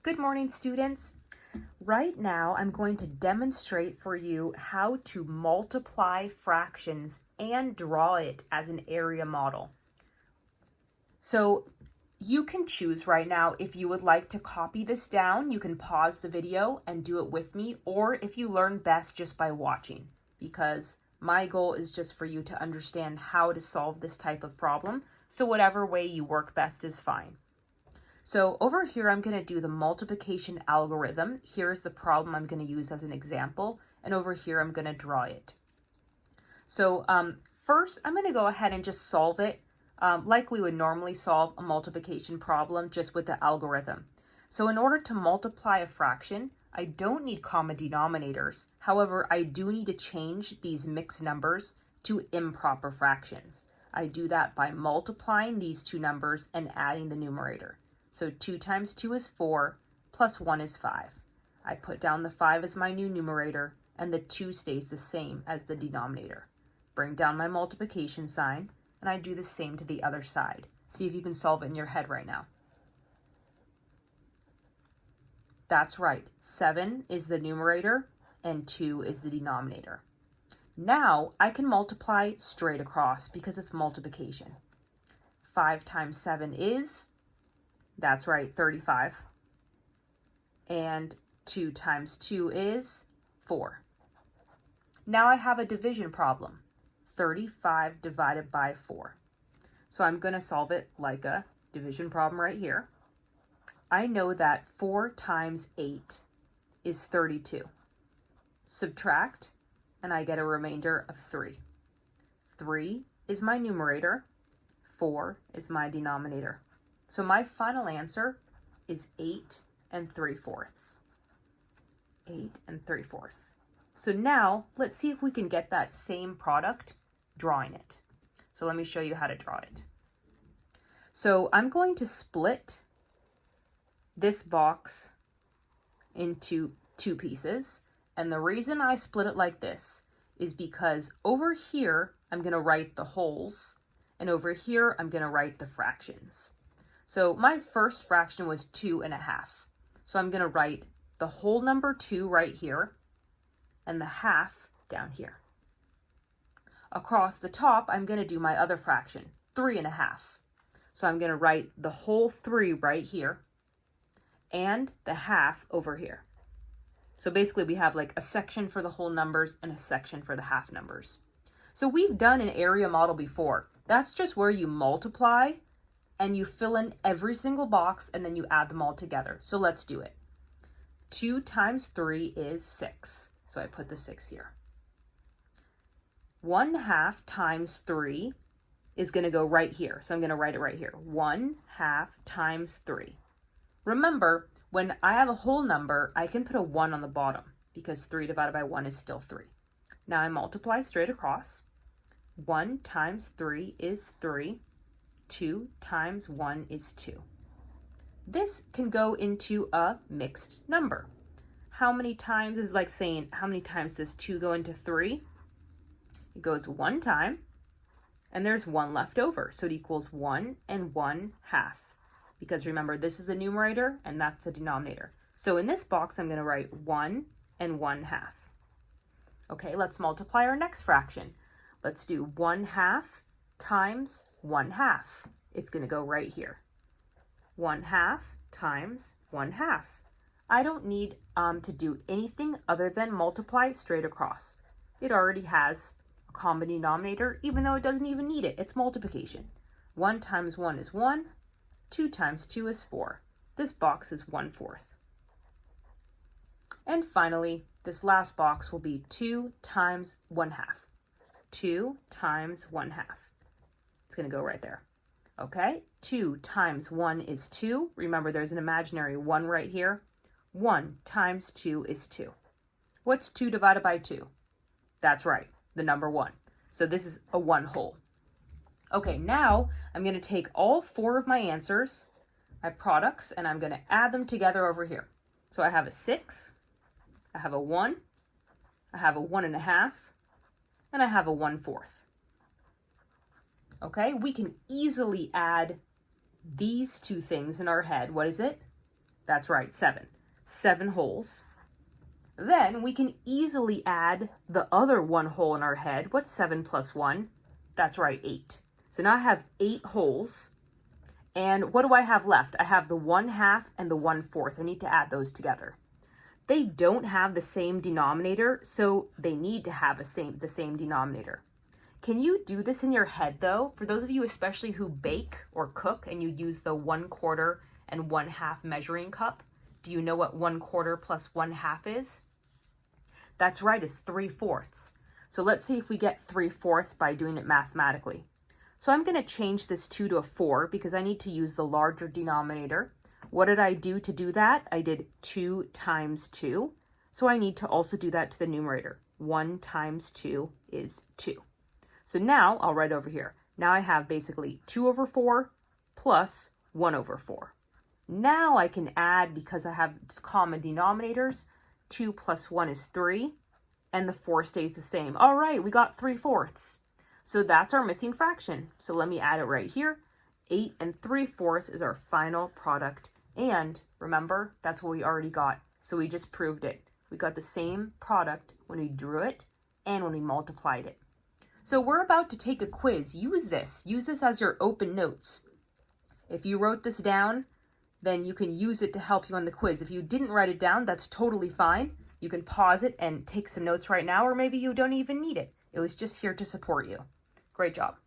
Good morning, students. Right now, I'm going to demonstrate for you how to multiply fractions and draw it as an area model. So you can choose right now if you would like to copy this down. You can pause the video and do it with me, or if you learn best just by watching, because my goal is just for you to understand how to solve this type of problem. So whatever way you work best is fine. So over here, I'm going to do the multiplication algorithm. Here's the problem I'm going to use as an example. And over here, I'm going to draw it. So first, I'm going to go ahead and just solve it like we would normally solve a multiplication problem, just with the algorithm. So in order to multiply a fraction, I don't need common denominators. However, I do need to change these mixed numbers to improper fractions. I do that by multiplying these two numbers and adding the numerator. So 2 times 2 is 4, plus 1 is 5. I put down the 5 as my new numerator, and the 2 stays the same as the denominator. Bring down my multiplication sign, and I do the same to the other side. See if you can solve it in your head right now. That's right, 7 is the numerator, and 2 is the denominator. Now I can multiply straight across because it's multiplication. 5 times 7 is... That's right, 35. And 2 times 2 is 4. Now I have a division problem. 35 divided by 4. So I'm going to solve it like a division problem right here. I know that 4 times 8 is 32. Subtract, and I get a remainder of 3. 3 is my numerator. 4 is my denominator. So my final answer is 8 3/4. 8 3/4. So now let's see if we can get that same product drawing it. So let me show you how to draw it. So I'm going to split this box into 2 pieces. And the reason I split it like this is because over here, I'm going to write the wholes, and over here, I'm going to write the fractions. So my first fraction was 2.5. So I'm going to write the whole number 2 right here and the half down here. Across the top, I'm going to do my other fraction, 3.5. So I'm going to write the whole 3 right here and the half over here. So basically we have like a section for the whole numbers and a section for the half numbers. So we've done an area model before. That's just where you multiply and you fill in every single box and then you add them all together. So let's do it. 2 times 3 is 6. So I put the 6 here. 1/2 times 3 is going to go right here. So I'm going to write it right here. 1/2 times 3. Remember, when I have a whole number, I can put a 1 on the bottom because 3 divided by 1 is still 3. Now I multiply straight across. 1 times 3 is 3. 2 times 1 is 2. This can go into a mixed number. How many times is like saying, how many times does 2 go into 3? It goes 1 time, and there's 1 left over. So it equals 1 1/2. Because remember, this is the numerator, and that's the denominator. So in this box, I'm going to write 1 1/2. Okay, let's multiply our next fraction. Let's do 1/2 times 1/2. It's going to go right here. 1/2 times 1/2. I don't need to do anything other than multiply straight across. It already has a common denominator, even though it doesn't even need it. It's multiplication. 1 times 1 is 1. 2 times 2 is 4. This box is 1/4. And finally, this last box will be 2 times 1/2. 2 times 1/2. It's going to go right there. Okay, 2 times 1 is 2. Remember, there's an imaginary 1 right here. 1 times 2 is 2. What's 2 divided by 2? That's right, the number 1. So this is a 1 whole. Okay, now I'm going to take all 4 of my answers, my products, and I'm going to add them together over here. So I have a 6, I have a 1, I have a 1.5, and I have a 1/4. Okay, we can easily add these two things in our head. What is it? That's right, 7. 7 holes. Then we can easily add the other 1 hole in our head. What's 7 plus 1? That's right, 8. So now I have 8 holes. And what do I have left? I have the 1/2 and the 1/4. I need to add those together. They don't have the same denominator, so they need to have the same denominator. Can you do this in your head though? For those of you especially who bake or cook and you use the 1/4 and 1/2 measuring cup, do you know what 1/4 plus 1/2 is? That's right, it's 3/4. So let's see if we get 3/4 by doing it mathematically. So I'm going to change this 2 to a 4 because I need to use the larger denominator. What did I do to do that? I did 2 times 2. So I need to also do that to the numerator. 1 times 2 is 2. So now I'll write over here. Now I have basically 2 over 4 plus 1 over 4. Now I can add, because I have common denominators, 2 plus 1 is 3, and the 4 stays the same. All right, we got 3/4. So that's our missing fraction. So let me add it right here. 8 and 3/4 is our final product. And remember, that's what we already got. So we just proved it. We got the same product when we drew it and when we multiplied it. So we're about to take a quiz. Use this as your open notes. If you wrote this down, then you can use it to help you on the quiz. If you didn't write it down, that's totally fine. You can pause it and take some notes right now, or maybe you don't even need it. It was just here to support you. Great job.